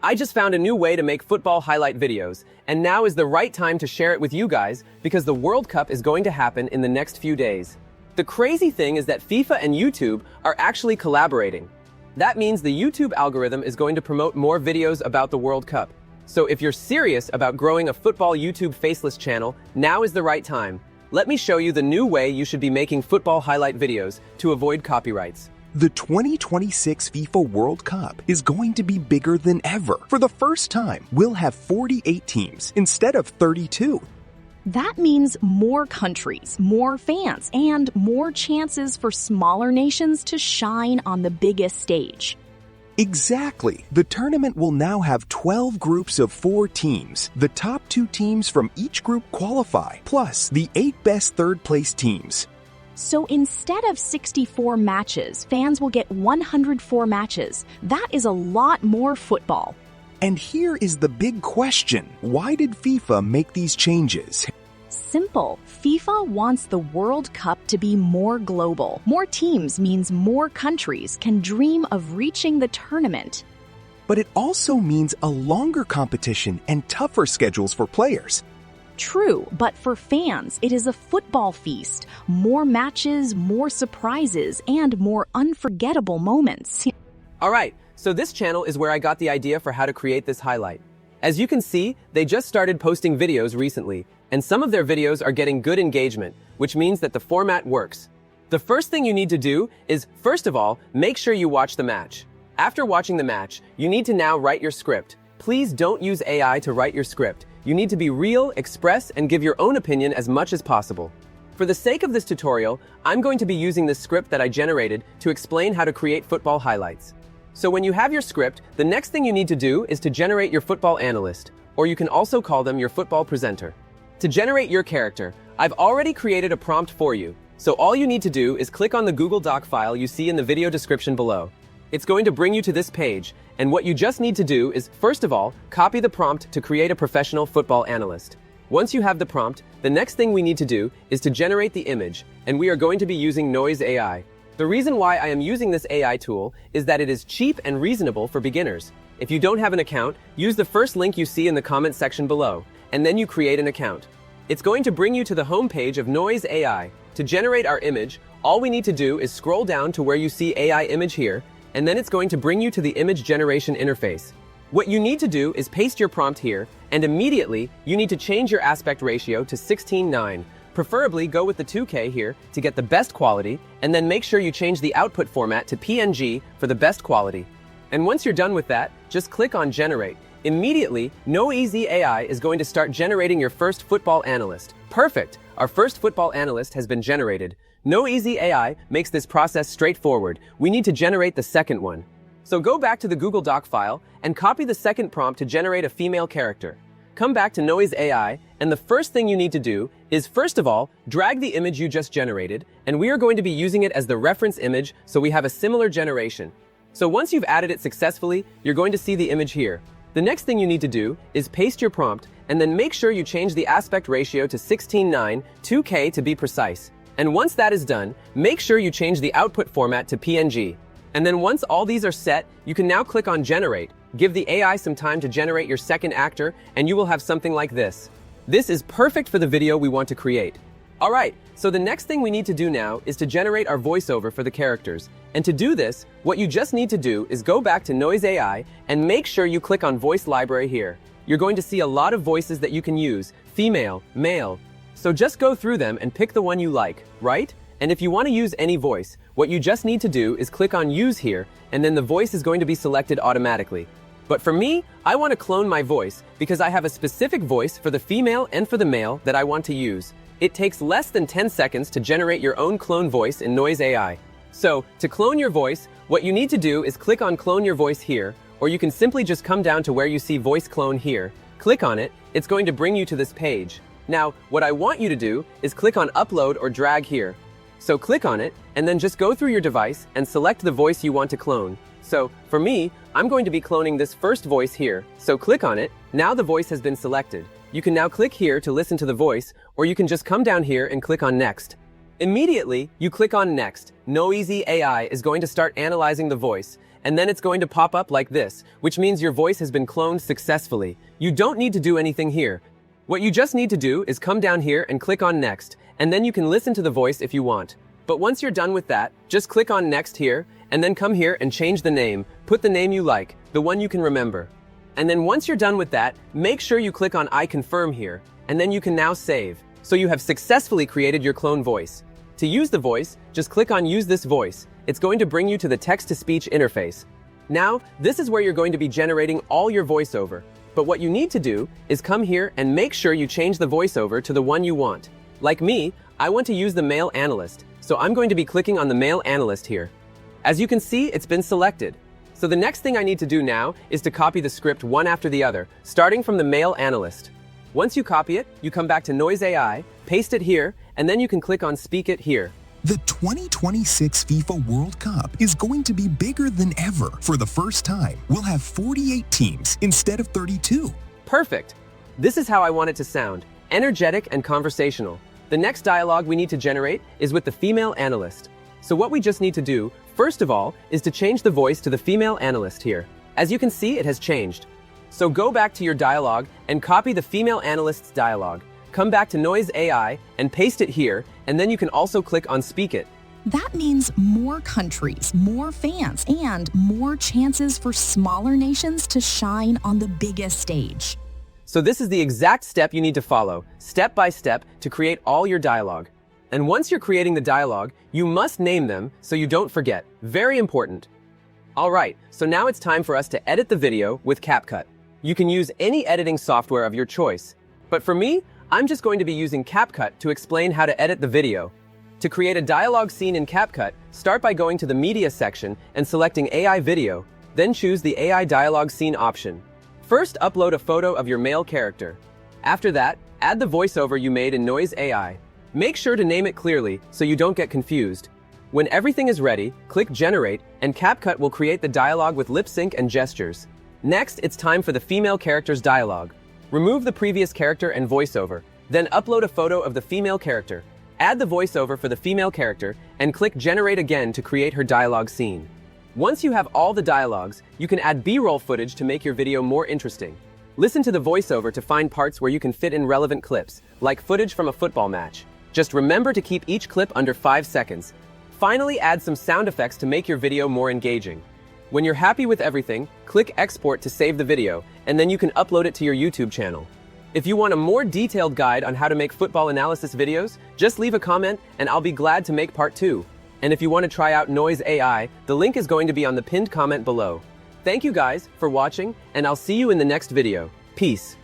I just found a new way to make football highlight videos, and now is the right time to share it with you guys because the World Cup is going to happen in the next few days. The crazy thing is that FIFA and YouTube are actually collaborating. That means the YouTube algorithm is going to promote more videos about the World Cup. So if you're serious about growing a football YouTube faceless channel, now is the right time. Let me show you the new way you should be making football highlight videos to avoid copyrights. The 2026 FIFA World Cup is going to be bigger than ever. For the first time, we'll have 48 teams instead of 32. That means more countries, more fans, and more chances for smaller nations to shine on the biggest stage. Exactly. The tournament will now have 12 groups of 4 teams. The top 2 teams from each group qualify, plus the 8 best third-place teams. So instead of 64 matches, fans will get 104 matches. That is a lot more football. And here is the big question. Why did FIFA make these changes? Simple. FIFA wants the World Cup to be more global. More teams means more countries can dream of reaching the tournament. But it also means a longer competition and tougher schedules for players. True, but for fans, it is a football feast. More matches, more surprises, and more unforgettable moments. Alright, so this channel is where I got the idea for how to create this highlight. As you can see, they just started posting videos recently, and some of their videos are getting good engagement, which means that the format works. The first thing you need to do is, first of all, make sure you watch the match. After watching the match, you need to now write your script. Please don't use AI to write your script. You need to be real, express, and give your own opinion as much as possible. For the sake of this tutorial, I'm going to be using this script that I generated to explain how to create football highlights. So when you have your script, the next thing you need to do is to generate your football analyst, or you can also call them your football presenter. To generate your character, I've already created a prompt for you, so all you need to do is click on the Google Doc file you see in the video description below. It's going to bring you to this page, and what you just need to do is, first of all, copy the prompt to create a professional football analyst. Once you have the prompt, the next thing we need to do is to generate the image, and we are going to be using Noiz AI. The reason why I am using this AI tool is that it is cheap and reasonable for beginners. If you don't have an account, use the first link you see in the comment section below, and then you create an account. It's going to bring you to the home page of Noiz AI. To generate our image, all we need to do is scroll down to where you see AI image here, and then it's going to bring you to the image generation interface. What you need to do is paste your prompt here, and immediately you need to change your aspect ratio to 16:9. Preferably go with the 2K here to get the best quality, and then make sure you change the output format to PNG for the best quality. And once you're done with that, just click on Generate. Immediately, Noiz AI is going to start generating your first football analyst. Perfect! Our first football analyst has been generated. Noiz AI makes this process straightforward. We need to generate the second one. So go back to the Google Doc file and copy the second prompt to generate a female character. Come back to Noiz AI, and the first thing you need to do is, first of all, drag the image you just generated, and we are going to be using it as the reference image so we have a similar generation. So once you've added it successfully, you're going to see the image here. The next thing you need to do is paste your prompt, and then make sure you change the aspect ratio to 16:9, 2K to be precise. And once that is done, make sure you change the output format to PNG. And then once all these are set, you can now click on Generate. Give the AI some time to generate your second actor, and you will have something like this. This is perfect for the video we want to create. Alright, so the next thing we need to do now is to generate our voiceover for the characters. And to do this, what you just need to do is go back to Noiz AI and make sure you click on Voice Library here. You're going to see a lot of voices that you can use, female, male. So just go through them and pick the one you like, right? And if you want to use any voice, what you just need to do is click on Use here, and then the voice is going to be selected automatically. But for me, I want to clone my voice because I have a specific voice for the female and for the male that I want to use. It takes less than 10 seconds to generate your own clone voice in Noiz AI. So, to clone your voice, what you need to do is click on Clone Your Voice here, or you can simply just come down to where you see Voice Clone here. Click on it, it's going to bring you to this page. Now, what I want you to do is click on Upload or Drag here. So click on it, and then just go through your device and select the voice you want to clone. So, for me, I'm going to be cloning this first voice here. So click on it. Now the voice has been selected. You can now click here to listen to the voice, or you can just come down here and click on Next. Immediately, you click on Next. Noiz AI is going to start analyzing the voice, and then it's going to pop up like this, which means your voice has been cloned successfully. You don't need to do anything here. What you just need to do is come down here and click on Next, and then you can listen to the voice if you want. But once you're done with that, just click on Next here, and then come here and change the name. Put the name you like, the one you can remember. And then once you're done with that, make sure you click on I confirm here, and then you can now save. So you have successfully created your clone voice. To use the voice, just click on Use this voice. It's going to bring you to the text-to-speech interface. Now, this is where you're going to be generating all your voiceover. But what you need to do is come here and make sure you change the voiceover to the one you want. Like me, I want to use the male analyst, so I'm going to be clicking on the male analyst here. As you can see, it's been selected. So the next thing I need to do now is to copy the script one after the other, starting from the male analyst. Once you copy it, you come back to Noiz AI, paste it here, and then you can click on Speak It here. The 2026 FIFA World Cup is going to be bigger than ever. For the first time, we'll have 48 teams instead of 32. Perfect. This is how I want it to sound, energetic and conversational. The next dialogue we need to generate is with the female analyst. So what we just need to do, first of all, is to change the voice to the female analyst here. As you can see, it has changed. So go back to your dialogue and copy the female analyst's dialogue. Come back to Noiz AI and paste it here, and then you can also click on Speak It. That means more countries, more fans, and more chances for smaller nations to shine on the biggest stage. So this is the exact step you need to follow, step by step, to create all your dialogue. And once you're creating the dialogue, you must name them so you don't forget. Very important. Alright, so now it's time for us to edit the video with CapCut. You can use any editing software of your choice. But for me, I'm just going to be using CapCut to explain how to edit the video. To create a dialogue scene in CapCut, start by going to the Media section and selecting AI Video, then choose the AI Dialogue Scene option. First, upload a photo of your male character. After that, add the voiceover you made in Noiz AI. Make sure to name it clearly so you don't get confused. When everything is ready, click Generate, and CapCut will create the dialogue with lip sync and gestures. Next, it's time for the female character's dialogue. Remove the previous character and voiceover, then upload a photo of the female character. Add the voiceover for the female character, and click Generate again to create her dialogue scene. Once you have all the dialogues, you can add B-roll footage to make your video more interesting. Listen to the voiceover to find parts where you can fit in relevant clips, like footage from a football match. Just remember to keep each clip under 5 seconds. Finally, add some sound effects to make your video more engaging. When you're happy with everything, click Export to save the video, and then you can upload it to your YouTube channel. If you want a more detailed guide on how to make football analysis videos, just leave a comment and I'll be glad to make part 2. And if you want to try out Noiz AI, the link is going to be on the pinned comment below. Thank you guys for watching, and I'll see you in the next video. Peace.